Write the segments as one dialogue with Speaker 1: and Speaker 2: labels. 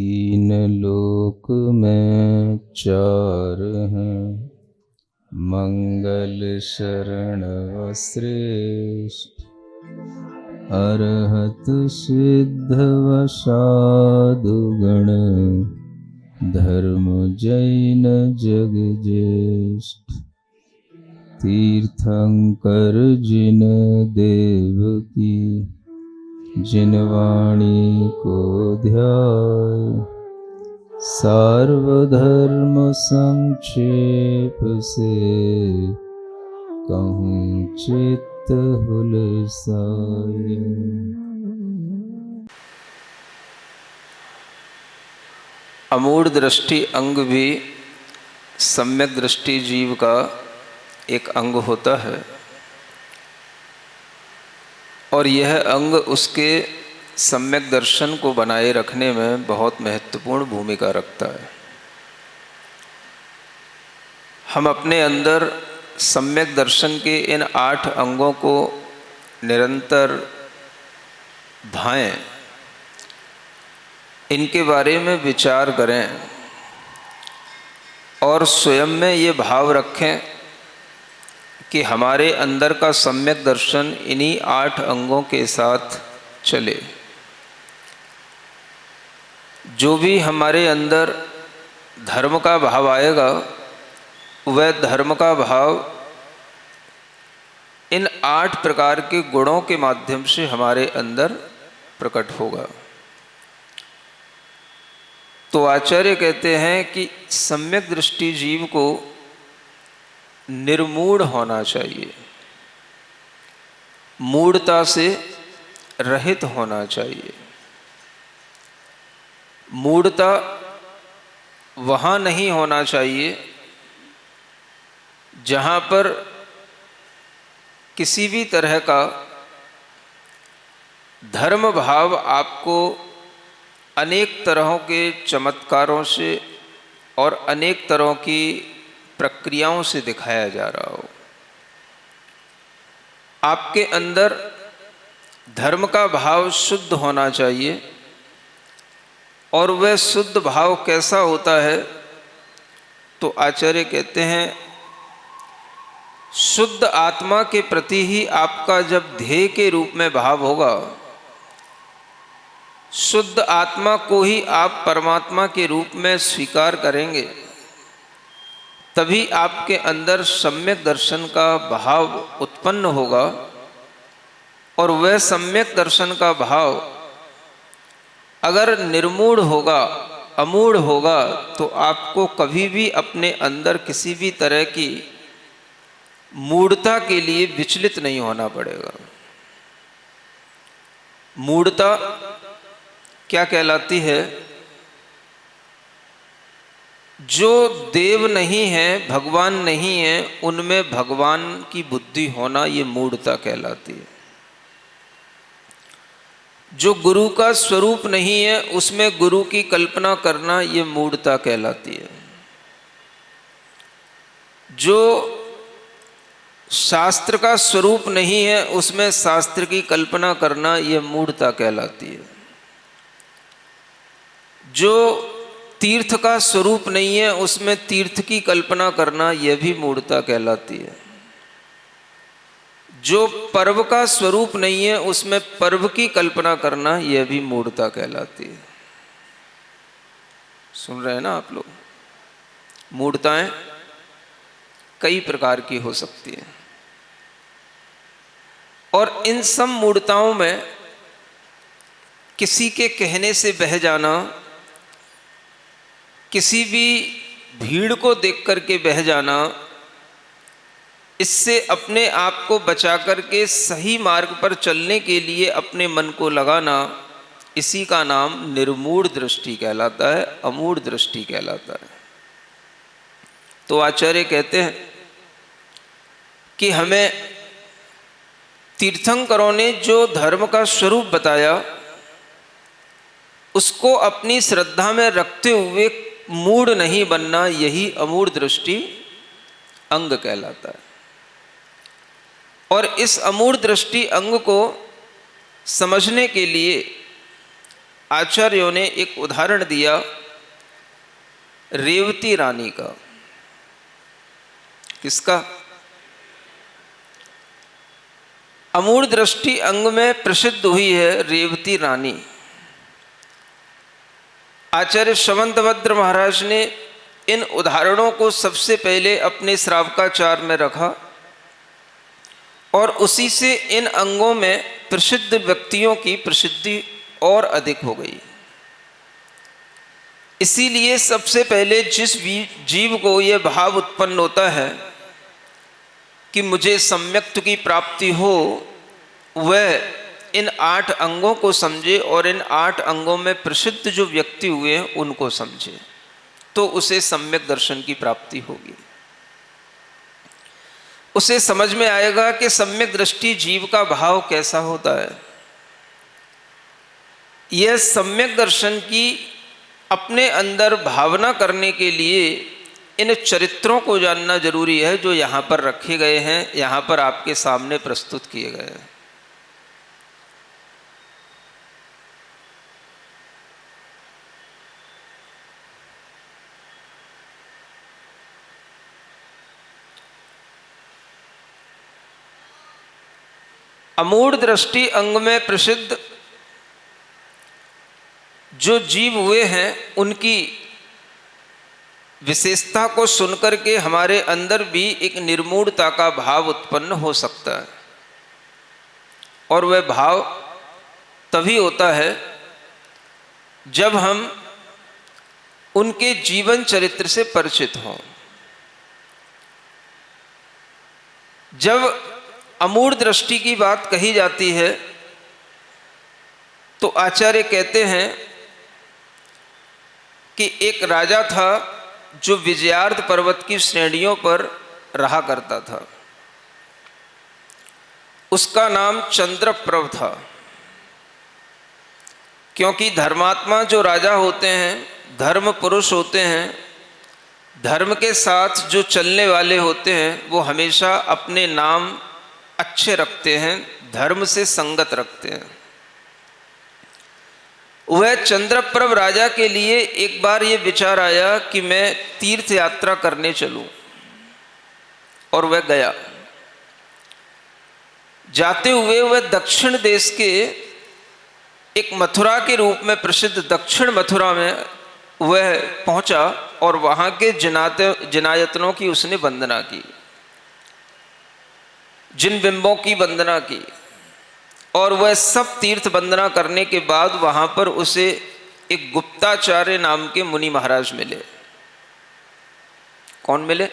Speaker 1: तीन लोक में चार हैं, मंगल शरण श्रेष्ठ, अरहत सिद्ध वसादु गण, धर्म जैन जग ज्येष्ठ। तीर्थंकर जिन देव की, जिन वाणी को ध्याय, सार्वधर्म संक्षेप से, कहूँ चित्त हुलसाए।
Speaker 2: अमूढ़ दृष्टि अंग भी सम्यक दृष्टि जीव का एक अंग होता है और यह अंग उसके सम्यक दर्शन को बनाए रखने में बहुत महत्वपूर्ण भूमिका रखता है। हम अपने अंदर सम्यक दर्शन के इन 8 अंगों को निरंतर भाएं, इनके बारे में विचार करें और स्वयं में ये भाव रखें कि हमारे अंदर का सम्यक दर्शन इन्हीं 8 अंगों के साथ चले। जो भी हमारे अंदर धर्म का भाव आएगा, वह धर्म का भाव इन 8 प्रकार के गुणों के माध्यम से हमारे अंदर प्रकट होगा। तो आचार्य कहते हैं कि सम्यक दृष्टि जीव को निर्मूढ़ होना चाहिए, मूढ़ता से रहित होना चाहिए। मूढ़ता वहाँ नहीं होना चाहिए जहाँ पर किसी भी तरह का धर्म भाव आपको अनेक तरहों के चमत्कारों से और अनेक तरह की प्रक्रियाओं से दिखाया जा रहा हो। आपके अंदर धर्म का भाव शुद्ध होना चाहिए और वह शुद्ध भाव कैसा होता है, तो आचार्य कहते हैं शुद्ध आत्मा के प्रति ही आपका जब ध्येय के रूप में भाव होगा, शुद्ध आत्मा को ही आप परमात्मा के रूप में स्वीकार करेंगे, तभी आपके अंदर सम्यक दर्शन का भाव उत्पन्न होगा। और वह सम्यक दर्शन का भाव अगर निर्मूढ़ होगा, अमूढ़ होगा, तो आपको कभी भी अपने अंदर किसी भी तरह की मूढ़ता के लिए विचलित नहीं होना पड़ेगा। मूढ़ता क्या कहलाती है? जो देव नहीं है, भगवान नहीं है, उनमें भगवान की बुद्धि होना, ये मूढ़ता कहलाती है। जो गुरु का स्वरूप नहीं है, उसमें गुरु की कल्पना करना, ये मूढ़ता कहलाती है। जो शास्त्र का स्वरूप नहीं है, उसमें शास्त्र की कल्पना करना, ये मूढ़ता कहलाती है। जो तीर्थ का स्वरूप नहीं है, उसमें तीर्थ की कल्पना करना, यह भी मूढ़ता कहलाती है। जो पर्व का स्वरूप नहीं है, उसमें पर्व की कल्पना करना, यह भी मूढ़ता कहलाती है। सुन रहे हैं ना आप लोग? मूढ़ताएं कई प्रकार की हो सकती हैं और इन सब मूढ़ताओं में किसी के कहने से बह जाना, किसी भी भीड़ को देख करके बह जाना, इससे अपने आप को बचा करके सही मार्ग पर चलने के लिए अपने मन को लगाना, इसी का नाम निर्मूढ़ दृष्टि कहलाता है, अमूढ़ दृष्टि कहलाता है। तो आचार्य कहते हैं कि हमें तीर्थंकरों ने जो धर्म का स्वरूप बताया, उसको अपनी श्रद्धा में रखते हुए मूढ़ नहीं बनना, यही अमूढ़ दृष्टि अंग कहलाता है। और इस अमूढ़ दृष्टि अंग को समझने के लिए आचार्यों ने एक उदाहरण दिया रेवती रानी का। किसका? अमूढ़ दृष्टि अंग में प्रसिद्ध हुई है रेवती रानी। आचार्य शमंतभद्र महाराज ने इन उदाहरणों को सबसे पहले अपने श्रावकाचार में रखा और उसी से इन अंगों में प्रसिद्ध व्यक्तियों की प्रसिद्धि और अधिक हो गई। इसीलिए सबसे पहले जिस जीव को यह भाव उत्पन्न होता है कि मुझे सम्यक्त्व की प्राप्ति हो, वह इन 8 अंगों को समझे और इन 8 अंगों में प्रसिद्ध जो व्यक्ति हुए हैं उनको समझे, तो उसे सम्यक दर्शन की प्राप्ति होगी। उसे समझ में आएगा कि सम्यक दृष्टि जीव का भाव कैसा होता है। यह सम्यक दर्शन की अपने अंदर भावना करने के लिए इन चरित्रों को जानना जरूरी है जो यहाँ पर रखे गए हैं, यहाँ पर आपके सामने प्रस्तुत किए गए हैं। अमूढ़ दृष्टि अंग में प्रसिद्ध जो जीव हुए हैं उनकी विशेषता को सुनकर के हमारे अंदर भी एक निर्मूढ़ता का भाव उत्पन्न हो सकता है, और वह भाव तभी होता है जब हम उनके जीवन चरित्र से परिचित हों। जब अमूढ़ दृष्टि की बात कही जाती है तो आचार्य कहते हैं कि एक राजा था जो विजयार्थ पर्वत की श्रेणियों पर रहा करता था। उसका नाम चंद्रप्रभ था, क्योंकि धर्मात्मा जो राजा होते हैं, धर्म पुरुष होते हैं, धर्म के साथ जो चलने वाले होते हैं, वो हमेशा अपने नाम अच्छे रखते हैं, धर्म से संगत रखते हैं। वह चंद्रप्रभ राजा के लिए एक बार ये विचार आया कि मैं तीर्थ यात्रा करने चलूं, और वह गया। जाते हुए वह दक्षिण देश के एक मथुरा के रूप में प्रसिद्ध दक्षिण मथुरा में वह पहुंचा और वहां के जिनायतनों की उसने वंदना की, जिन बिंबों की वंदना की, और वह सब तीर्थ वंदना करने के बाद वहां पर उसे एक गुप्ताचार्य नाम के मुनि महाराज मिले। कौन मिले?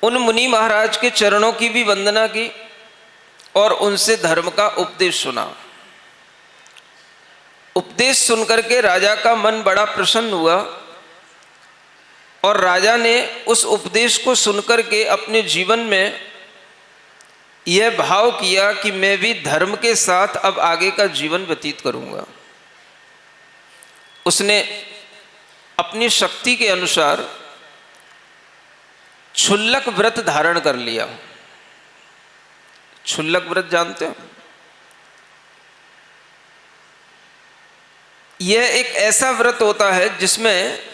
Speaker 2: उन मुनि महाराज के चरणों की भी वंदना की और उनसे धर्म का उपदेश सुना। उपदेश सुनकर के राजा का मन बड़ा प्रसन्न हुआ और राजा ने उस उपदेश को सुनकर के अपने जीवन में यह भाव किया कि मैं भी धर्म के साथ अब आगे का जीवन व्यतीत करूंगा। उसने अपनी शक्ति के अनुसार क्षुल्लक व्रत धारण कर लिया। क्षुल्लक व्रत जानते हो? यह एक ऐसा व्रत होता है जिसमें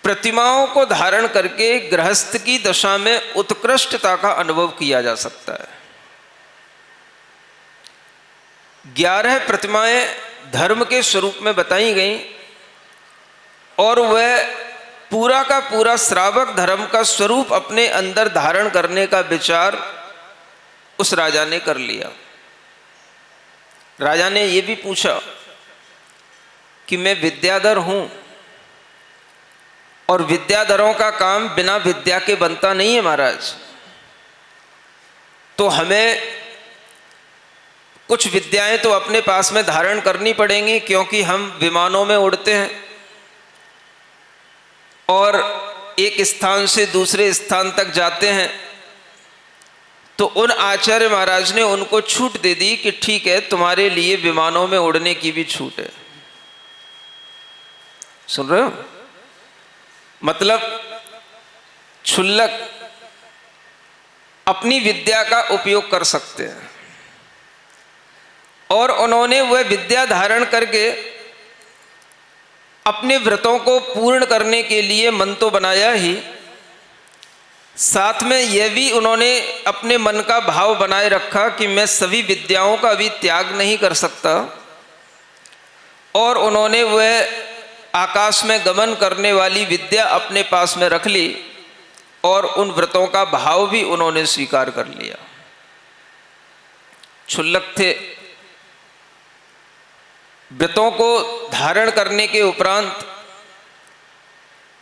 Speaker 2: प्रतिमाओं को धारण करके गृहस्थ की दशा में उत्कृष्टता का अनुभव किया जा सकता है। 11 प्रतिमाएं धर्म के स्वरूप में बताई गई और वह पूरा का पूरा श्रावक धर्म का स्वरूप अपने अंदर धारण करने का विचार उस राजा ने कर लिया। राजा ने यह भी पूछा कि मैं विद्याधर हूं, और विद्याधरों का काम बिना विद्या के बनता नहीं है महाराज, तो हमें कुछ विद्याएं तो अपने पास में धारण करनी पड़ेंगी, क्योंकि हम विमानों में उड़ते हैं और एक स्थान से दूसरे स्थान तक जाते हैं। तो उन आचार्य महाराज ने उनको छूट दे दी कि ठीक है, तुम्हारे लिए विमानों में उड़ने की भी छूट है। सुन रहे हो? मतलब क्षुल्लक अपनी विद्या का उपयोग कर सकते हैं। और उन्होंने वह विद्या धारण करके अपने व्रतों को पूर्ण करने के लिए मन तो बनाया ही, साथ में यह भी उन्होंने अपने मन का भाव बनाए रखा कि मैं सभी विद्याओं का अभी त्याग नहीं कर सकता, और उन्होंने वह आकाश में गमन करने वाली विद्या अपने पास में रख ली और उन व्रतों का भाव भी उन्होंने स्वीकार कर लिया। क्षुल्लक थे। व्रतों को धारण करने के उपरांत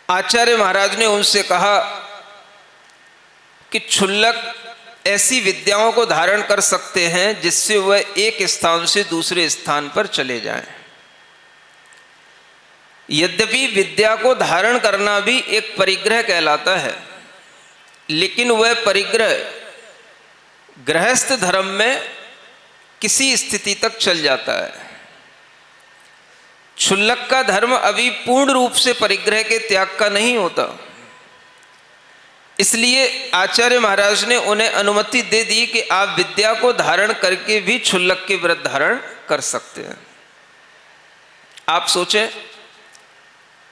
Speaker 2: आचार्य महाराज ने उनसे कहा कि क्षुल्लक ऐसी विद्याओं को धारण कर सकते हैं जिससे वह एक स्थान से दूसरे स्थान पर चले जाएं। यद्यपि विद्या को धारण करना भी एक परिग्रह कहलाता है, लेकिन वह परिग्रह गृहस्थ धर्म में किसी स्थिति तक चल जाता है। क्षुल्लक का धर्म अभी पूर्ण रूप से परिग्रह के त्याग का नहीं होता, इसलिए आचार्य महाराज ने उन्हें अनुमति दे दी कि आप विद्या को धारण करके भी क्षुल्लक के व्रत धारण कर सकते हैं। आप सोचें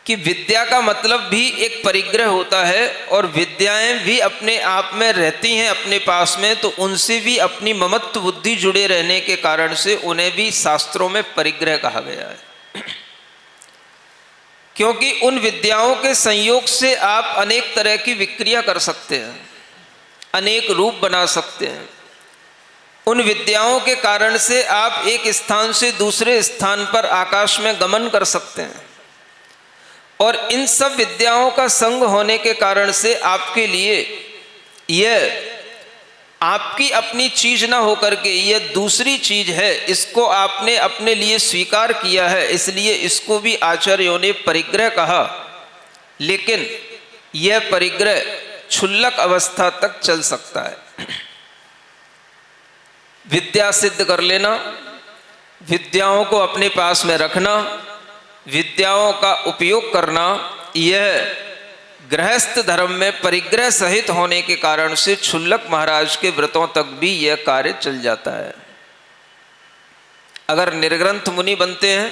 Speaker 2: कि विद्या का मतलब भी एक परिग्रह होता है, और विद्याएं भी अपने आप में रहती हैं अपने पास में, तो उनसे भी अपनी ममत्व बुद्धि जुड़े रहने के कारण से उन्हें भी शास्त्रों में परिग्रह कहा गया है। क्योंकि उन विद्याओं के संयोग से आप अनेक तरह की विक्रिया कर सकते हैं, अनेक रूप बना सकते हैं। उन विद्याओं के कारण से आप एक स्थान से दूसरे स्थान पर आकाश में गमन कर सकते हैं, और इन सब विद्याओं का संग होने के कारण से आपके लिए यह आपकी अपनी चीज ना होकर के यह दूसरी चीज है, इसको आपने अपने लिए स्वीकार किया है, इसलिए इसको भी आचार्यों ने परिग्रह कहा। लेकिन यह परिग्रह क्षुल्लक अवस्था तक चल सकता है। विद्या सिद्ध कर लेना, विद्याओं को अपने पास में रखना, विद्याओं का उपयोग करना, यह गृहस्थ धर्म में परिग्रह सहित होने के कारण से क्षुल्लक महाराज के व्रतों तक भी यह कार्य चल जाता है। अगर निर्ग्रंथ मुनि बनते हैं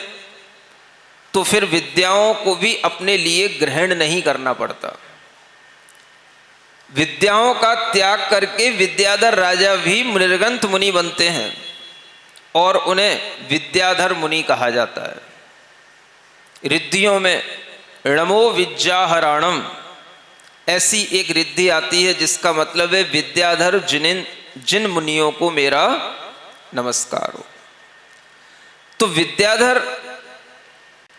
Speaker 2: तो फिर विद्याओं को भी अपने लिए ग्रहण नहीं करना पड़ता। विद्याओं का त्याग करके विद्याधर राजा भी निर्ग्रंथ मुनि बनते हैं, और उन्हें विद्याधर मुनि कहा जाता है। रिद्धियों में णमो विद्याहरणम ऐसी एक रिद्धि आती है जिसका मतलब है विद्याधर जिन मुनियों को मेरा नमस्कार हो। तो विद्याधर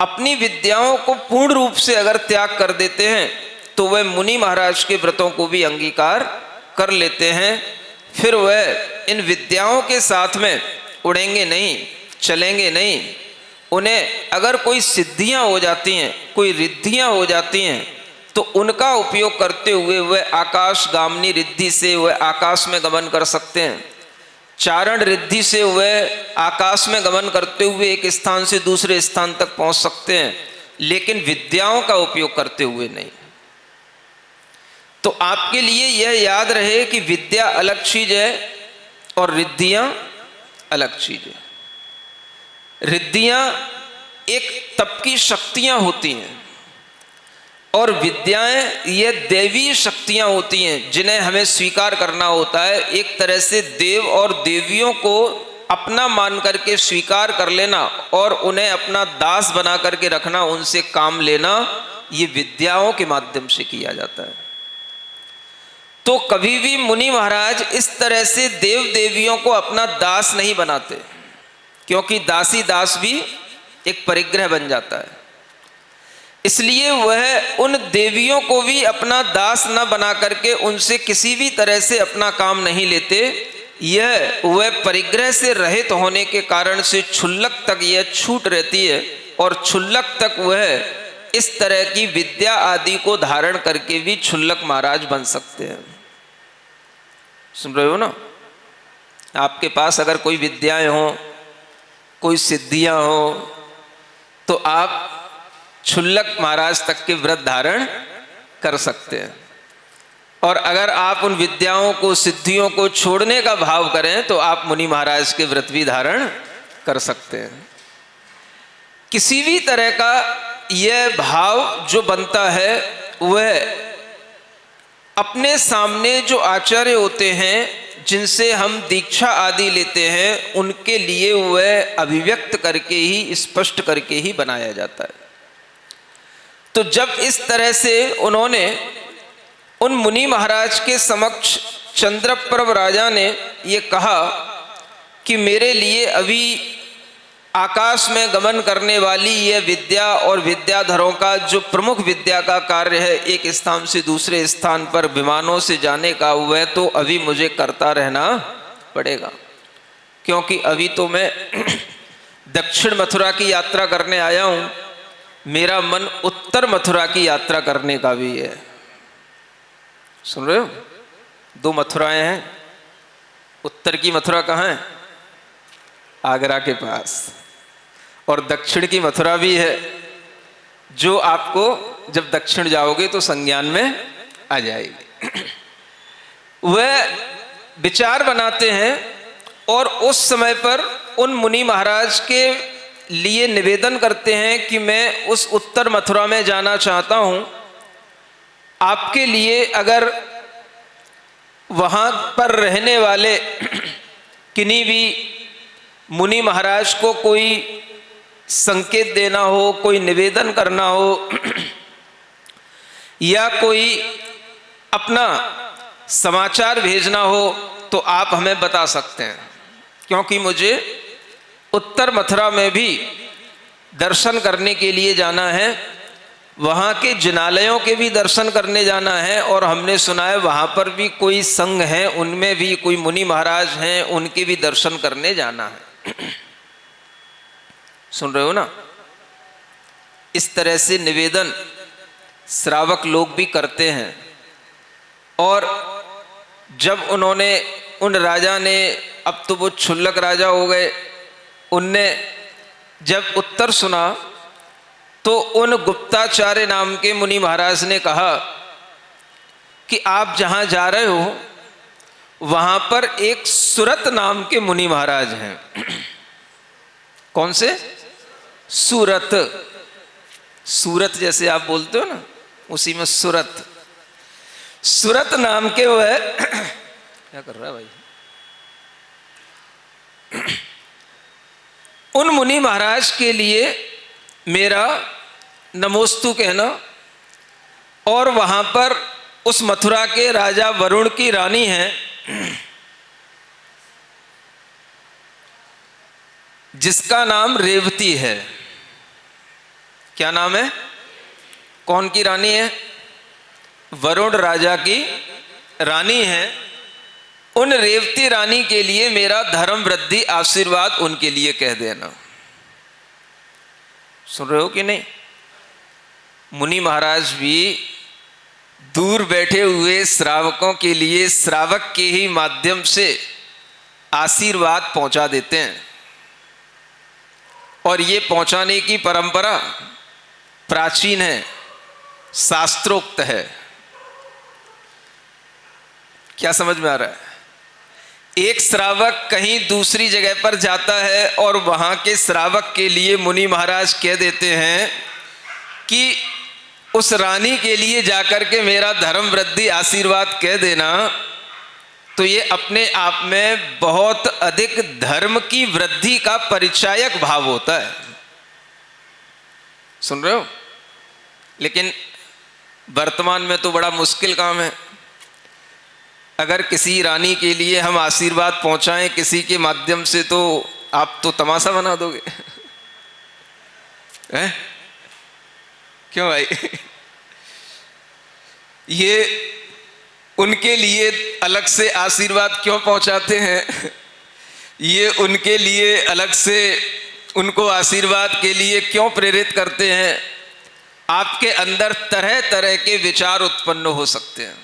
Speaker 2: अपनी विद्याओं को पूर्ण रूप से अगर त्याग कर देते हैं तो वह मुनि महाराज के व्रतों को भी अंगीकार कर लेते हैं। फिर वह इन विद्याओं के साथ में उड़ेंगे नहीं, चलेंगे नहीं। उन्हें अगर कोई सिद्धियां हो जाती हैं, कोई रिद्धियां हो जाती हैं, तो उनका उपयोग करते हुए वह आकाशगामिनी रिद्धि से वह आकाश में गमन कर सकते हैं। चारण रिद्धि से वह आकाश में गमन करते हुए एक स्थान से दूसरे स्थान तक पहुंच सकते हैं, लेकिन विद्याओं का उपयोग करते हुए नहीं। तो आपके लिए यह याद रहे कि विद्या अलग चीज है और रिद्धियां अलग चीज है। रिद्धियां एक तप की शक्तियां होती हैं, और विद्याएं ये देवी शक्तियां होती हैं जिन्हें हमें स्वीकार करना होता है। एक तरह से देव और देवियों को अपना मान करके स्वीकार कर लेना और उन्हें अपना दास बना करके रखना, उनसे काम लेना, ये विद्याओं के माध्यम से किया जाता है। तो कभी भी मुनि महाराज इस तरह से देव देवियों को अपना दास नहीं बनाते, क्योंकि दासी दास भी एक परिग्रह बन जाता है। इसलिए वह उन देवियों को भी अपना दास न बना करके उनसे किसी भी तरह से अपना काम नहीं लेते। यह वह परिग्रह से रहित होने के कारण से क्षुल्लक तक यह छूट रहती है, और क्षुल्लक तक वह इस तरह की विद्या आदि को धारण करके भी क्षुल्लक महाराज बन सकते हैं। सुन रहे हो ना? आपके पास अगर कोई विद्याएं हो, कोई सिद्धियां हो, तो आप क्षुल्लक महाराज तक के व्रत धारण कर सकते हैं। और अगर आप उन विद्याओं को, सिद्धियों को छोड़ने का भाव करें तो आप मुनि महाराज के व्रत भी धारण कर सकते हैं। किसी भी तरह का यह भाव जो बनता है वह अपने सामने जो आचार्य होते हैं, जिनसे हम दीक्षा आदि लेते हैं, उनके लिए वह अभिव्यक्त करके ही, स्पष्ट करके ही बनाया जाता है। तो जब इस तरह से उन्होंने उन मुनि महाराज के समक्ष चंद्रप्रभ राजा ने ये कहा कि मेरे लिए अभी आकाश में गमन करने वाली यह विद्या और विद्याधरों का जो प्रमुख विद्या का कार्य है, एक स्थान से दूसरे स्थान पर विमानों से जाने का, वह तो अभी मुझे करता रहना पड़ेगा, क्योंकि अभी तो मैं दक्षिण मथुरा की यात्रा करने आया हूँ, मेरा मन उत्तर मथुरा की यात्रा करने का भी है। सुन रहे हो, 2 मथुराएं हैं। उत्तर की मथुरा कहाँ है? आगरा के पास। और दक्षिण की मथुरा भी है, जो आपको जब दक्षिण जाओगे तो संज्ञान में आ जाएगी। वह विचार बनाते हैं और उस समय पर उन मुनि महाराज के लिए निवेदन करते हैं कि मैं उस उत्तर मथुरा में जाना चाहता हूँ, आपके लिए अगर वहाँ पर रहने वाले किन्हीं भी मुनि महाराज को कोई संकेत देना हो, कोई निवेदन करना हो, या कोई अपना समाचार भेजना हो, तो आप हमें बता सकते हैं, क्योंकि मुझे उत्तर मथुरा में भी दर्शन करने के लिए जाना है, वहाँ के जिनालयों के भी दर्शन करने जाना है, और हमने सुना है वहाँ पर भी कोई संघ है, उनमें भी कोई मुनि महाराज हैं, उनके भी दर्शन करने जाना है। सुन रहे हो ना? इस तरह से निवेदन श्रावक लोग भी करते हैं। और जब उन्होंने, उन राजा ने, अब तो वो क्षुल्लक राजा हो गए, उनने जब उत्तर सुना तो उन गुप्ताचार्य नाम के मुनि महाराज ने कहा कि आप जहाँ जा रहे हो वहाँ पर एक सुरत नाम के मुनि महाराज हैं। कौन से? सूरत। सूरत जैसे आप बोलते हो ना, उसी में सुरत। सुरत नाम के वह क्या कर रहा है भाई? उन मुनि महाराज के लिए मेरा नमोस्तु कहना, और वहां पर उस मथुरा के राजा वरुण की रानी है, जिसका नाम रेवती है। क्या नाम है? कौन की रानी है? वरुण राजा की रानी है। उन रेवती रानी के लिए मेरा धर्म वृद्धि आशीर्वाद उनके लिए कह देना। सुन रहे हो कि नहीं? मुनि महाराज भी दूर बैठे हुए श्रावकों के लिए श्रावक के ही माध्यम से आशीर्वाद पहुंचा देते हैं, और ये पहुंचाने की परंपरा प्राचीन है, शास्त्रोक्त है। क्या समझ में आ रहा है? एक श्रावक कहीं दूसरी जगह पर जाता है और वहां के श्रावक के लिए मुनि महाराज कह देते हैं कि उस रानी के लिए जाकर के मेरा धर्म वृद्धि आशीर्वाद कह देना, तो ये अपने आप में बहुत अधिक धर्म की वृद्धि का परिचायक भाव होता है। सुन रहे हो? लेकिन वर्तमान में तो बड़ा मुश्किल काम है। अगर किसी रानी के लिए हम आशीर्वाद पहुंचाएं किसी के माध्यम से, तो आप तो तमाशा बना दोगे। हैं? क्यों भाई? ये उनके लिए अलग से आशीर्वाद क्यों पहुंचाते हैं? ये उनके लिए अलग से उनको आशीर्वाद के लिए क्यों प्रेरित करते हैं? आपके अंदर तरह तरह के विचार उत्पन्न हो सकते हैं।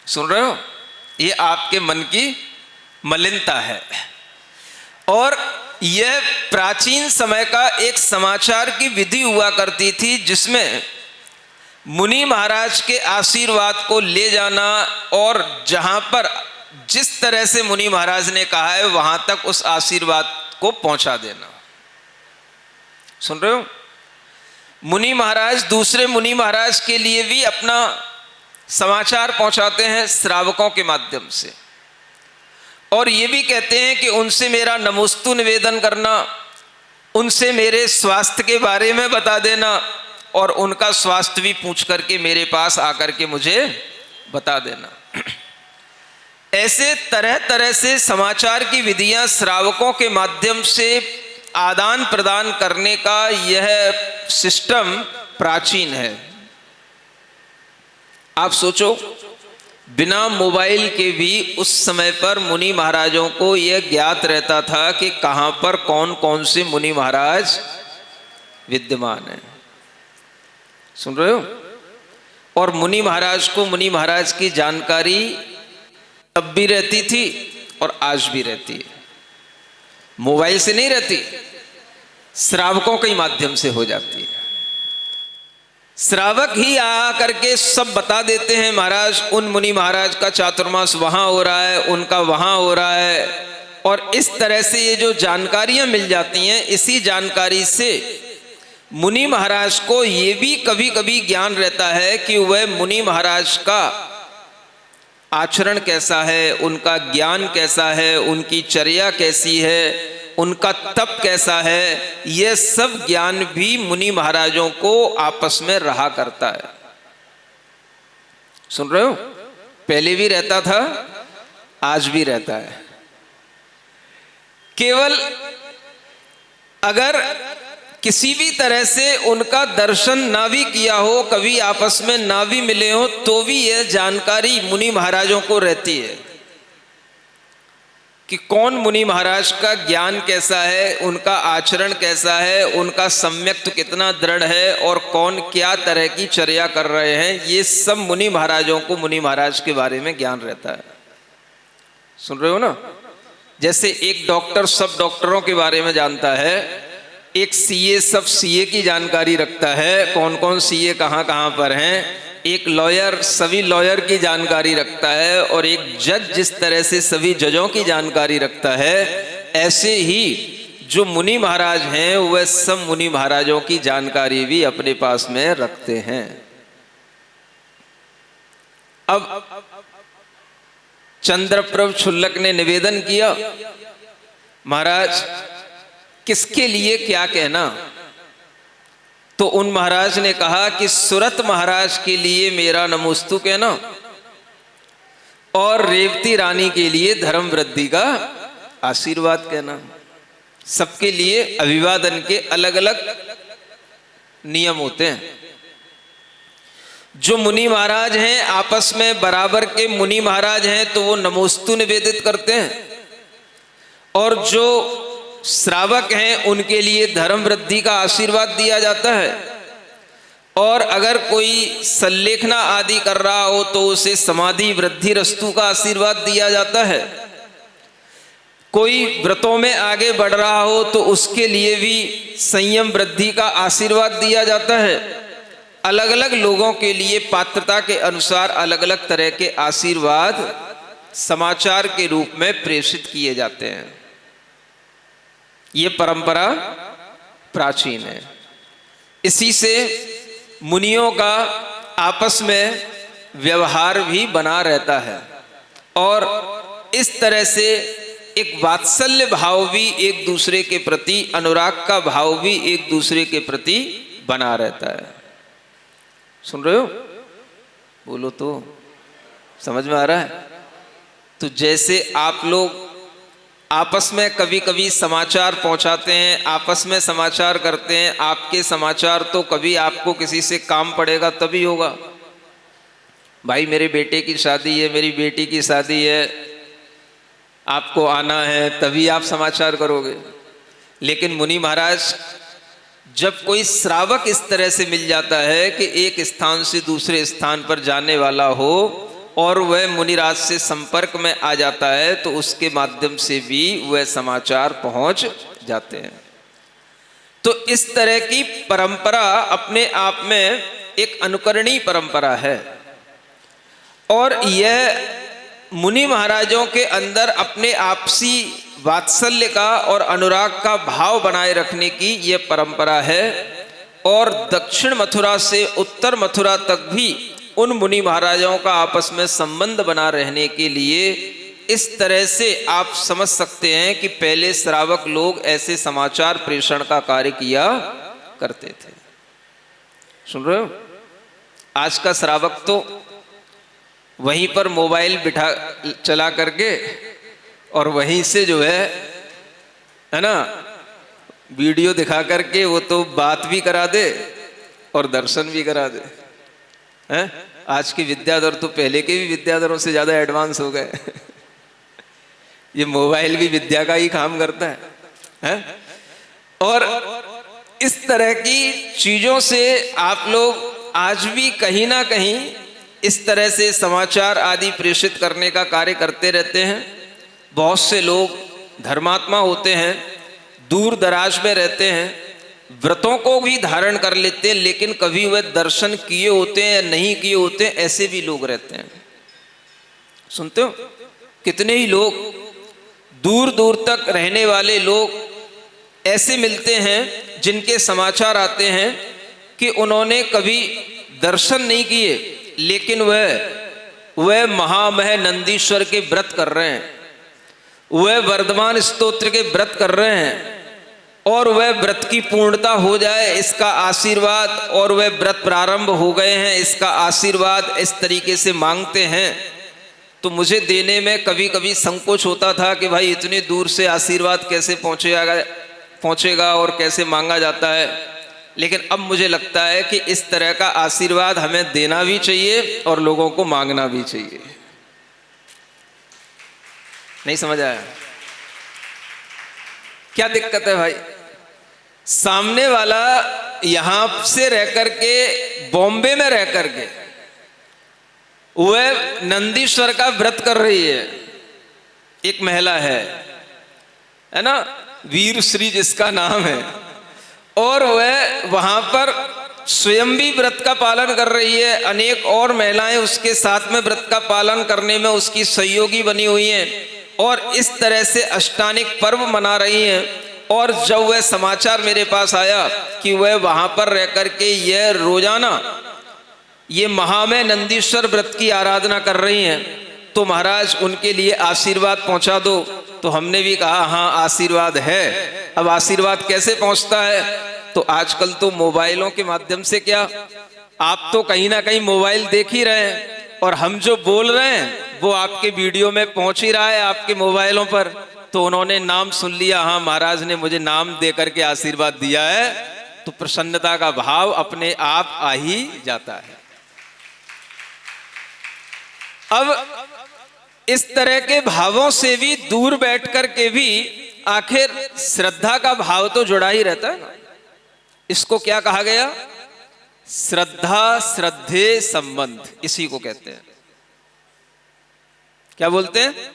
Speaker 2: सुन रहे हो? ये आपके मन की मलिनता है। और यह प्राचीन समय का एक समाचार की विधि हुआ करती थी, जिसमें मुनि महाराज के आशीर्वाद को ले जाना, और जहां पर जिस तरह से मुनि महाराज ने कहा है वहां तक उस आशीर्वाद को पहुंचा देना। सुन रहे हो? मुनि महाराज दूसरे मुनि महाराज के लिए भी अपना समाचार पहुंचाते हैं श्रावकों के माध्यम से, और ये भी कहते हैं कि उनसे मेरा नमोस्तु निवेदन करना, उनसे मेरे स्वास्थ्य के बारे में बता देना, और उनका स्वास्थ्य भी पूछ करके मेरे पास आकर के मुझे बता देना। ऐसे तरह तरह से समाचार की विधियां श्रावकों के माध्यम से आदान प्रदान करने का यह सिस्टम प्राचीन है। आप सोचो, बिना मोबाइल के भी उस समय पर मुनि महाराजों को यह ज्ञात रहता था कि कहां पर कौन कौन से मुनि महाराज विद्यमान हैं। सुन रहे हो? और मुनि महाराज को मुनि महाराज की जानकारी तब भी रहती थी और आज भी रहती है। मोबाइल से नहीं रहती, श्रावकों के माध्यम से हो जाती है। श्रावक ही आ करके सब बता देते हैं, महाराज उन मुनि महाराज का चातुर्मास वहां हो रहा है, उनका वहां हो रहा है, और इस तरह से ये जो जानकारियां मिल जाती हैं, इसी जानकारी से मुनि महाराज को ये भी कभी कभी ज्ञान रहता है कि वह मुनि महाराज का आचरण कैसा है, उनका ज्ञान कैसा है, उनकी चर्या कैसी है, उनका तप कैसा है। यह सब ज्ञान भी मुनि महाराजों को आपस में रहा करता है। सुन रहे हो? पहले भी रहता था, आज भी रहता है। केवल अगर किसी भी तरह से उनका दर्शन ना भी किया हो, कभी आपस में ना भी मिले हो, तो भी यह जानकारी मुनि महाराजों को रहती है कि कौन मुनि महाराज का ज्ञान कैसा है, उनका आचरण कैसा है, उनका सम्यक्त्व कितना दृढ़ है, और कौन क्या तरह की चर्या कर रहे हैं। ये सब मुनि महाराजों को मुनि महाराज के बारे में ज्ञान रहता है। सुन रहे हो ना? जैसे एक डॉक्टर सब डॉक्टरों के बारे में जानता है, एक सीए सब सीए की जानकारी रखता है, कौन कौन सीए कहाँ कहाँ पर हैं, एक लॉयर सभी लॉयर की जानकारी रखता है, और एक जज जिस तरह से सभी जजों की जानकारी रखता है, ऐसे ही जो मुनि महाराज हैं वह सब मुनि महाराजों की जानकारी भी अपने पास में रखते हैं। अब चंद्रप्रभ क्षुल्लक ने निवेदन किया, महाराज किसके लिए क्या कहना? तो उन महाराज ने कहा कि सुरत महाराज के लिए मेरा नमोस्तु कहना, और रेवती रानी के लिए धर्म वृद्धि का आशीर्वाद कहना। सबके लिए अभिवादन के अलग अलग नियम होते हैं। जो मुनि महाराज हैं आपस में बराबर के मुनि महाराज हैं तो वो नमोस्तु निवेदित करते हैं, और जो श्रावक हैं उनके लिए धर्म वृद्धि का आशीर्वाद दिया जाता है, और अगर कोई सल्लेखना आदि कर रहा हो तो उसे समाधि वृद्धि रस्तु का आशीर्वाद दिया जाता है। कोई व्रतों में आगे बढ़ रहा हो तो उसके लिए भी संयम वृद्धि का आशीर्वाद दिया जाता है। अलग अलग लोगों के लिए पात्रता के अनुसार अलग अलग तरह के आशीर्वाद समाचार के रूप में प्रेषित किए जाते हैं। ये परंपरा प्राचीन है। इसी से मुनियों का आपस में व्यवहार भी बना रहता है, और इस तरह से एक वात्सल्य भाव भी एक दूसरे के प्रति, अनुराग का भाव भी एक दूसरे के प्रति बना रहता है। सुन रहे हो? बोलो तो, समझ में आ रहा है? तो जैसे आप लोग आपस में कभी कभी समाचार पहुंचाते हैं, आपस में समाचार करते हैं, आपके समाचार तो कभी आपको किसी से काम पड़ेगा तभी होगा। भाई मेरे बेटे की शादी है, मेरी बेटी की शादी है, आपको आना है, तभी आप समाचार करोगे। लेकिन मुनि महाराज, जब कोई श्रावक इस तरह से मिल जाता है कि एक स्थान से दूसरे स्थान पर जाने वाला हो और वह मुनिराज से संपर्क में आ जाता है, तो उसके माध्यम से भी वह समाचार पहुंच जाते हैं। तो इस तरह की परंपरा अपने आप में एक अनुकरणीय परंपरा है, और यह मुनि महाराजों के अंदर अपने आपसी वात्सल्य का और अनुराग का भाव बनाए रखने की ये परंपरा है। और दक्षिण मथुरा से उत्तर मथुरा तक भी उन मुनि महाराजाओं का आपस में संबंध बना रहने के लिए इस तरह से आप समझ सकते हैं कि पहले श्रावक लोग ऐसे समाचार प्रेषण का कार्य किया करते थे। सुन रहे हो? आज का श्रावक तो वहीं पर मोबाइल बिठा चला करके और वहीं से जो है ना, वीडियो दिखा करके वो तो बात भी करा दे और दर्शन भी करा दे हैं। आज के विद्याधर तो पहले के भी विद्याधरों से ज्यादा एडवांस हो गए। ये मोबाइल भी विद्या का ही काम करता है? और इस तरह की चीजों से आप लोग आज भी कहीं ना कहीं इस तरह से समाचार आदि प्रेषित करने का कार्य करते रहते हैं। बहुत से लोग धर्मात्मा होते हैं, दूर दराज में रहते हैं, व्रतों को भी धारण कर लेते हैं, लेकिन कभी वह दर्शन किए होते हैं या नहीं किए होते हैं, ऐसे भी लोग रहते हैं। सुनते हो? कितने ही लोग दूर दूर तक रहने वाले लोग ऐसे मिलते हैं जिनके समाचार आते हैं कि उन्होंने कभी दर्शन नहीं किए, लेकिन वह महामह नंदीश्वर के व्रत कर रहे हैं, वह वर्धमान स्तोत्र के व्रत कर रहे हैं, और वह व्रत की पूर्णता हो जाए इसका आशीर्वाद, और वह व्रत प्रारंभ हो गए हैं इसका आशीर्वाद इस तरीके से मांगते हैं। तो मुझे देने में कभी कभी संकोच होता था कि भाई इतनी दूर से आशीर्वाद कैसे पहुंचेगा और कैसे मांगा जाता है। लेकिन अब मुझे लगता है कि इस तरह का आशीर्वाद हमें देना भी चाहिए और लोगों को मांगना भी चाहिए। नहीं समझ आया? क्या दिक्कत है भाई? सामने वाला यहां से रह करके, बॉम्बे में रह करके वह नंदीश्वर का व्रत कर रही है। एक महिला है ना, वीर श्री जिसका नाम है, और वह वहां पर स्वयं भी व्रत का पालन कर रही है। अनेक और महिलाएं उसके साथ में व्रत का पालन करने में उसकी सहयोगी बनी हुई हैं, और इस तरह से अष्टानिक पर्व मना रही हैं। और जब वह समाचार मेरे पास आया कि वह वहां पर रह करके यह रोजाना ये महामय नंदीश्वर व्रत की आराधना कर रही हैं, तो महाराज उनके लिए आशीर्वाद पहुंचा दो। तो हमने भी कहा हाँ आशीर्वाद है। अब आशीर्वाद कैसे पहुंचता है? तो आजकल तो मोबाइलों के माध्यम से, क्या आप तो कहीं ना कहीं मोबाइल देख ही रहे हैं, और हम जो बोल रहे हैं वो आपके वीडियो में पहुंच ही रहा है आपके मोबाइलों पर। तो उन्होंने नाम सुन लिया, हाँ महाराज ने मुझे नाम दे करके आशीर्वाद दिया है, तो प्रसन्नता का भाव अपने आप आ ही जाता है। अब इस तरह के भावों से भी दूर बैठ कर के भी आखिर श्रद्धा का भाव तो जुड़ा ही रहता है ना। इसको क्या कहा गया? श्रद्धा श्रद्धे संबंध, इसी को कहते हैं। क्या बोलते हैं?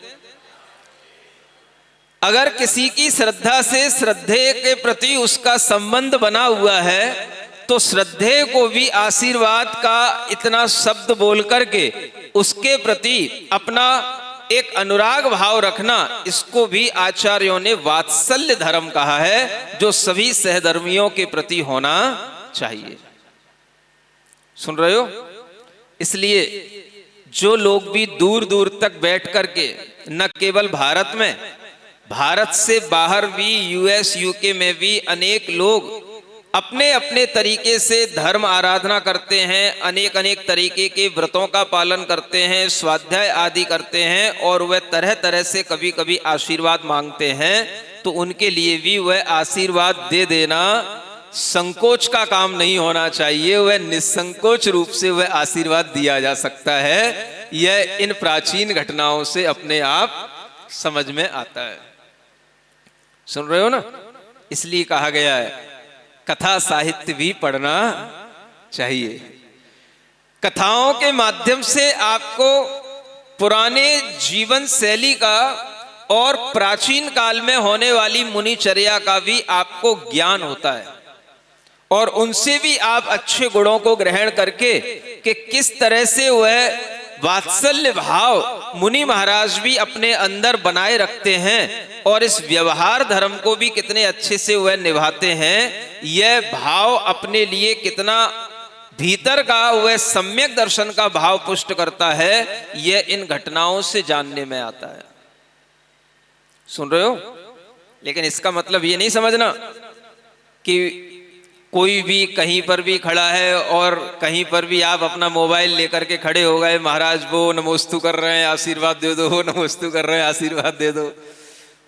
Speaker 2: अगर किसी की श्रद्धा से श्रद्धे के प्रति उसका संबंध बना हुआ है, तो श्रद्धे को भी आशीर्वाद का इतना शब्द बोल करके उसके प्रति अपना एक अनुराग भाव रखना, इसको भी आचार्यों ने वात्सल्य धर्म कहा है, जो सभी सहधर्मियों के प्रति होना चाहिए। सुन रहे हो? इसलिए जो लोग भी दूर दूर तक बैठ करके, न केवल भारत में, भारत से बाहर भी, यूएस यूके में भी अनेक लोग अपने अपने तरीके से धर्म आराधना करते हैं, अनेक अनेक तरीके के व्रतों का पालन करते हैं, स्वाध्याय आदि करते हैं, और वह तरह तरह से कभी कभी आशीर्वाद मांगते हैं। तो उनके लिए भी वह आशीर्वाद दे देना संकोच का काम नहीं होना चाहिए, वह निसंकोच रूप से वह आशीर्वाद दिया जा सकता है। यह इन प्राचीन घटनाओं से अपने आप समझ में आता है। सुन रहे हो ना? इसलिए कहा गया है कथा साहित्य भी पढ़ना चाहिए। कथाओं के माध्यम से आपको पुराने जीवन शैली का और प्राचीन काल में होने वाली मुनिचर्या का भी आपको ज्ञान होता है, और उनसे भी आप अच्छे गुणों को ग्रहण करके कि किस तरह से वह वात्सल्य भाव मुनि महाराज भी अपने अंदर बनाए रखते हैं, और इस व्यवहार धर्म को भी कितने अच्छे से वह निभाते हैं, यह भाव अपने लिए कितना भीतर का वह सम्यक दर्शन का भाव पुष्ट करता है, यह इन घटनाओं से जानने में आता है। सुन रहे हो? लेकिन इसका मतलब ये नहीं समझना कि कोई भी कहीं पर भी खड़ा है और कहीं पर भी आप अपना मोबाइल लेकर के खड़े हो गए, महाराज वो नमोस्तु कर रहे हैं आशीर्वाद दे दो, वो नमोस्तु कर रहे हैं आशीर्वाद दे दो,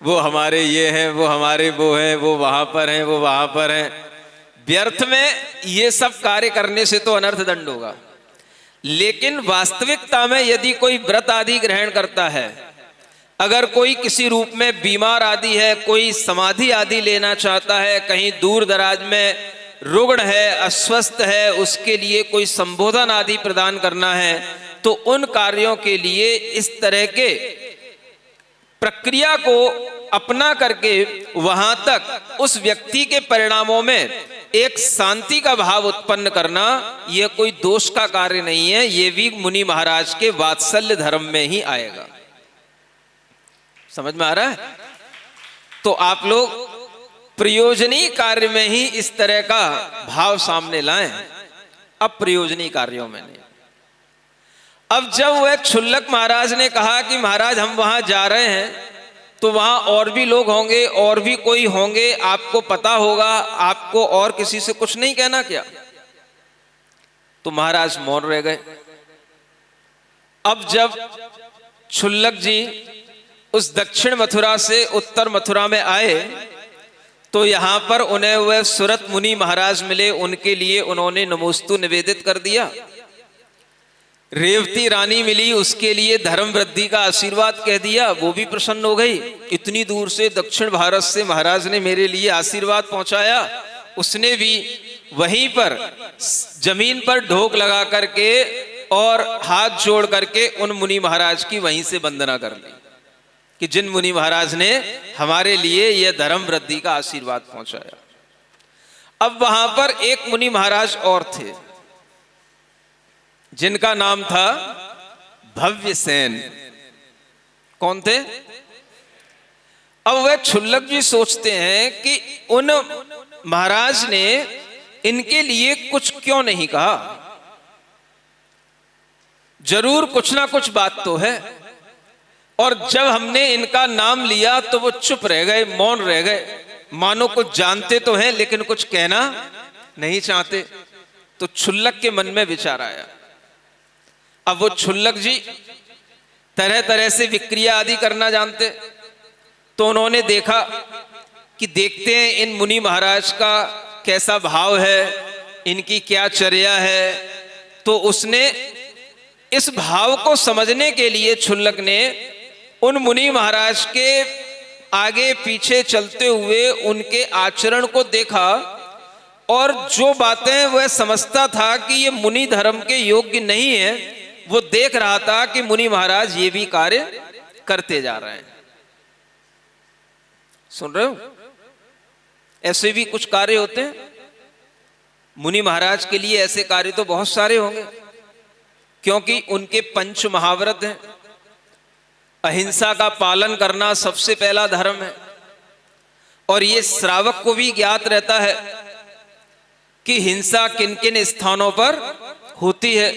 Speaker 2: वो हमारे ये हैं, वो हमारे वो हैं, वो वहां पर हैं, वो वहां पर हैं। व्यर्थ में ये सब कार्य करने से तो अनर्थ दंड होगा। लेकिन वास्तविकता में यदि कोई व्रत आदि ग्रहण करता है, अगर कोई किसी रूप में बीमार आदि है, कोई समाधि आदि लेना चाहता है, कहीं दूर दराज में रुग्ण है, अस्वस्थ है, उसके लिए कोई संबोधन आदि प्रदान करना है, तो उन कार्यों के लिए इस तरह के प्रक्रिया को अपना करके वहां तक उस व्यक्ति के परिणामों में एक शांति का भाव उत्पन्न करना, यह कोई दोष का कार्य नहीं है। यह भी मुनि महाराज के वात्सल्य धर्म में ही आएगा। समझ में आ रहा है? तो आप लोग प्रयोजनीय कार्य में ही इस तरह का भाव सामने लाएं, अप्रयोजनीय कार्यों में नहीं। अब जब वह क्षुल्लक महाराज ने कहा कि महाराज हम वहां जा रहे हैं, तो वहां और भी लोग होंगे, और भी कोई होंगे, आपको पता होगा, आपको और किसी से कुछ नहीं कहना क्या? तो महाराज मौन रह गए। अब जब क्षुल्लक जी उस दक्षिण मथुरा से उत्तर मथुरा में आए, तो यहां पर उन्हें वह सुरत मुनि महाराज मिले, उनके लिए उन्होंने नमोस्तु निवेदित कर दिया। रेवती रानी मिली, उसके लिए धर्म वृद्धि का आशीर्वाद कह दिया, वो भी प्रसन्न हो गई। इतनी दूर से दक्षिण भारत से महाराज ने मेरे लिए आशीर्वाद पहुंचाया। उसने भी वहीं पर जमीन पर ढोक लगा करके और हाथ जोड़ करके उन मुनि महाराज की वहीं से वंदना कर ली कि जिन मुनि महाराज ने हमारे लिए यह धर्म वृद्धि का आशीर्वाद पहुंचाया। अब वहां पर एक मुनि महाराज और थे, जिनका नाम था भव्यसेन। कौन थे? अब वह क्षुल्लक जी सोचते हैं कि उन महाराज ने इनके लिए कुछ क्यों नहीं कहा, जरूर कुछ ना कुछ बात तो है। और जब हमने इनका नाम लिया तो वो चुप रह गए, मौन रह गए, मानो कुछ जानते तो हैं लेकिन कुछ कहना नहीं चाहते। तो क्षुल्लक के मन में विचार आया। अब वो क्षुल्लक जी तरह तरह से विक्रिया आदि करना जानते, तो उन्होंने देखा कि देखते हैं इन मुनि महाराज का कैसा भाव है, इनकी क्या चर्या है। तो उसने इस भाव को समझने के लिए क्षुल्लक ने उन मुनि महाराज के आगे पीछे चलते हुए उनके आचरण को देखा, और जो बातें वह समझता था कि ये मुनि धर्म के योग्य नहीं है, वो देख रहा था कि मुनि महाराज ये भी कार्य करते जा रहे हैं। सुन रहे हो? ऐसे भी कुछ कार्य होते हैं। मुनि महाराज के लिए ऐसे कार्य तो बहुत सारे होंगे, क्योंकि उनके पंच महाव्रत हैं। अहिंसा का पालन करना सबसे पहला धर्म है, और ये श्रावक को भी ज्ञात रहता है कि हिंसा किन किन स्थानों पर होती है,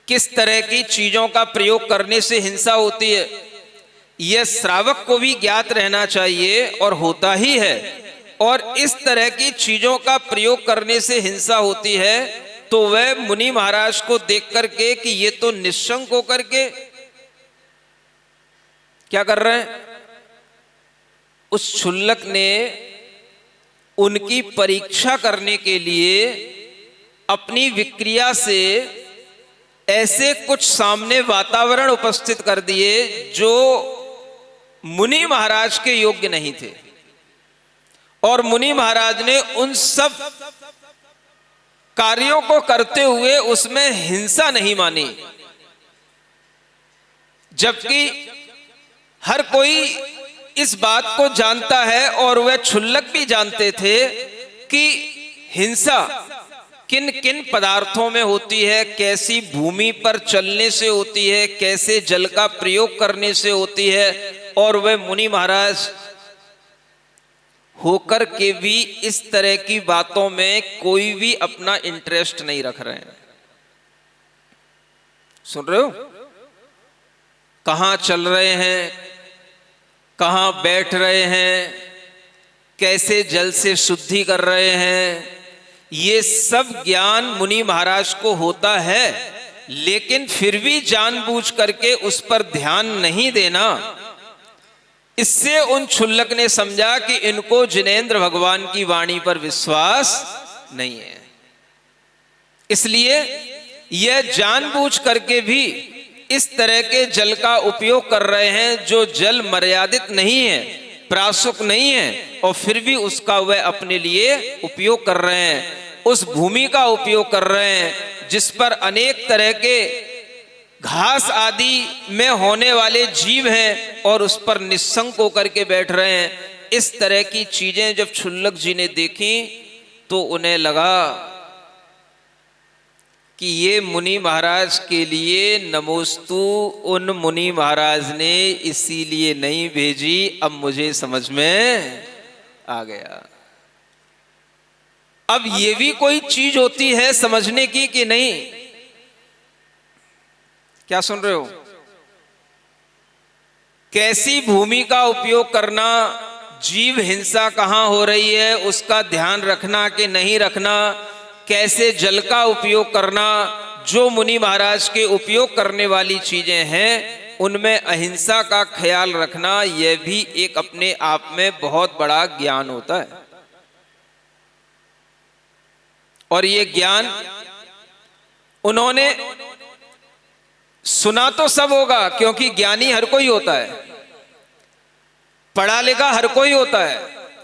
Speaker 2: किस तरह की चीजों का प्रयोग करने से हिंसा होती है। यह श्रावक को भी ज्ञात रहना चाहिए, और होता ही है। और इस तरह की चीजों का प्रयोग करने से हिंसा होती है, तो वह मुनि महाराज को देख करके कि ये तो निशंक होकर के क्या कर रहे हैं, उस क्षुल्लक ने उनकी परीक्षा करने के लिए अपनी विक्रिया से ऐसे कुछ सामने वातावरण उपस्थित कर दिए जो मुनि महाराज के योग्य नहीं थे। और मुनि महाराज ने उन सब कार्यों को करते हुए उसमें हिंसा नहीं मानी, जबकि हर कोई इस बात को जानता है, और वह क्षुल्लक भी जानते थे कि हिंसा किन किन पदार्थों में होती है, कैसी भूमि पर चलने से होती है, कैसे जल का प्रयोग करने से होती है, और वह मुनि महाराज होकर के भी इस तरह की बातों में कोई भी अपना इंटरेस्ट नहीं रख रहे हैं। सुन रहे हो? कहां चल रहे हैं, कहां बैठ रहे हैं, कैसे जल से शुद्धि कर रहे हैं, ये सब ज्ञान मुनि महाराज को होता है, लेकिन फिर भी जानबूझ करके उस पर ध्यान नहीं देना। इससे उन क्षुल्लक ने समझा कि इनको जिनेंद्र भगवान की वाणी पर विश्वास नहीं है, इसलिए यह जानबूझ करके भी इस तरह के जल का उपयोग कर रहे हैं जो जल मर्यादित नहीं है, प्रासुक नहीं है, और फिर भी उसका वह अपने लिए उपयोग कर रहे हैं। उस भूमि का उपयोग कर रहे हैं जिस पर अनेक तरह के घास आदि में होने वाले जीव हैं और उस पर निस्संक होकर के बैठ रहे हैं। इस तरह की चीजें जब क्षुल्लक जी ने देखी तो उन्हें लगा कि ये मुनि महाराज के लिए नमोस्तु उन मुनि महाराज ने इसीलिए नहीं भेजी। अब मुझे समझ में आ गया। अब ये भी कोई चीज होती है समझने की कि नहीं? क्या सुन रहे हो? कैसी भूमि का उपयोग करना, जीव हिंसा कहां हो रही है उसका ध्यान रखना कि नहीं रखना, कैसे जल का उपयोग करना, जो मुनि महाराज के उपयोग करने वाली चीजें हैं उनमें अहिंसा का ख्याल रखना, यह भी एक अपने आप में बहुत बड़ा ज्ञान होता है। और ये ज्ञान उन्होंने सुना तो सब होगा, क्योंकि ज्ञानी हर कोई होता है, पढ़ा लिखा हर कोई होता है,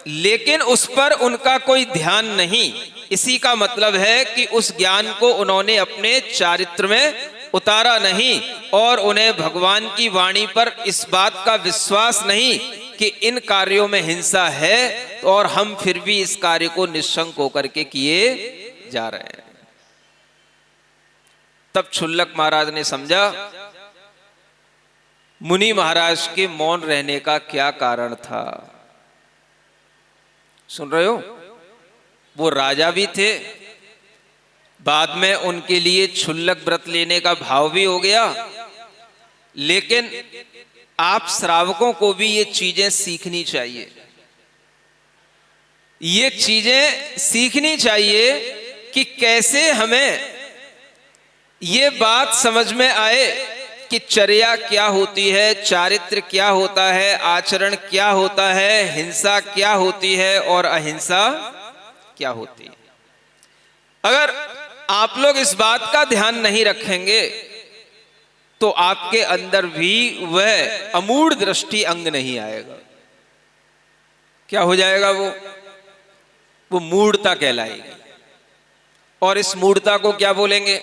Speaker 2: लेकिन उस पर उनका कोई ध्यान नहीं। इसी का मतलब है कि उस ज्ञान को उन्होंने अपने चारित्र में उतारा नहीं, और उन्हें भगवान की वाणी पर इस बात का विश्वास नहीं कि इन कार्यों में हिंसा है और हम फिर भी इस कार्य को निशंक होकर के किए जा रहे हैं। तब क्षुल्लक महाराज ने समझा मुनि महाराज के मौन रहने का क्या कारण था। सुन रहे हो? वो राजा भी थे, बाद में उनके लिए क्षुल्लक व्रत लेने का भाव भी हो गया, लेकिन आप श्रावकों को भी ये चीजें सीखनी चाहिए। ये चीजें सीखनी चाहिए कि कैसे हमें ये बात समझ में आए कि चर्या क्या होती है, चारित्र क्या होता है, आचरण क्या होता है, हिंसा क्या होती है और अहिंसा क्या होती है। अगर आप लोग इस बात का ध्यान नहीं रखेंगे तो आपके अंदर भी वह अमूढ़ दृष्टि अंग नहीं आएगा। क्या हो जाएगा? वो मूढ़ता कहलाएगी। और इस मूढ़ता को क्या बोलेंगे?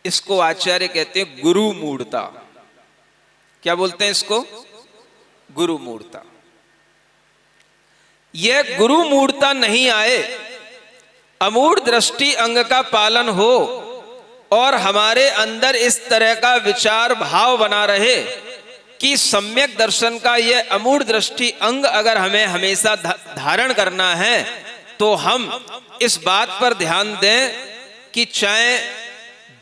Speaker 2: इसको आचार्य कहते हैं गुरु मूढ़ता। क्या बोलते हैं इसको? गुरु मूढ़ता। यह गुरु मूढ़ता नहीं आए, अमूढ़ दृष्टि अंग का पालन हो और हमारे अंदर इस तरह का विचार भाव बना रहे कि सम्यक दर्शन का यह अमूढ़ दृष्टि अंग अगर हमें हमेशा धारण करना है तो हम इस बात पर ध्यान दें कि चाहे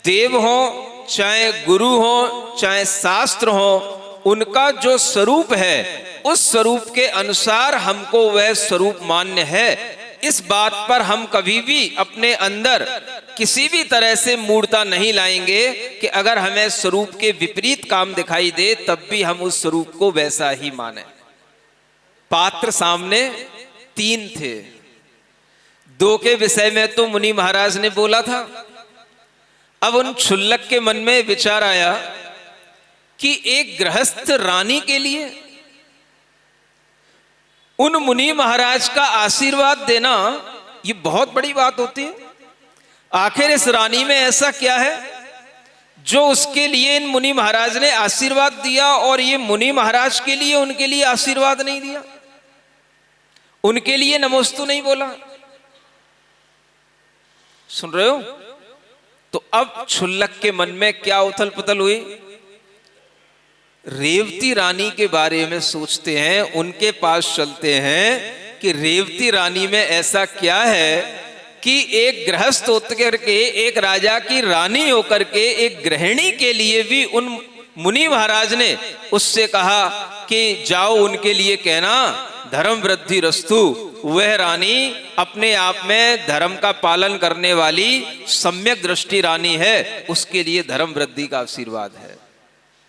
Speaker 2: देव हो, चाहे गुरु हो, चाहे शास्त्र हो, उनका जो स्वरूप है उस स्वरूप के अनुसार हमको वह स्वरूप मान्य है। इस बात पर हम कभी भी अपने अंदर किसी भी तरह से मूढ़ता नहीं लाएंगे कि अगर हमें स्वरूप के विपरीत काम दिखाई दे तब भी हम उस स्वरूप को वैसा ही माने। पात्र सामने 3 थे, 2 के विषय में तो मुनि महाराज ने बोला था। अब उन क्षुल्लक के मन में विचार आया कि एक गृहस्थ रानी के लिए उन मुनि महाराज का आशीर्वाद देना ये बहुत बड़ी बात होती है। आखिर इस रानी में ऐसा क्या है जो उसके लिए इन मुनि महाराज ने आशीर्वाद दिया और ये मुनि महाराज के लिए उनके लिए आशीर्वाद नहीं दिया, उनके लिए नमोस्तु नहीं बोला। सुन रहे हो? तो अब क्षुल्लक के मन में क्या उथल पुथल हुई। रेवती रानी के बारे में सोचते हैं, उनके पास चलते हैं कि रेवती रानी में ऐसा क्या है कि एक गृहस्थ होकर के, एक राजा की रानी होकर के, एक गृहिणी के लिए भी उन मुनि महाराज ने उससे कहा कि जाओ उनके लिए कहना धर्म वृद्धि रस्तु। वह रानी अपने आप में धर्म का पालन करने वाली सम्यक दृष्टि रानी है, उसके लिए धर्म वृद्धि का आशीर्वाद है।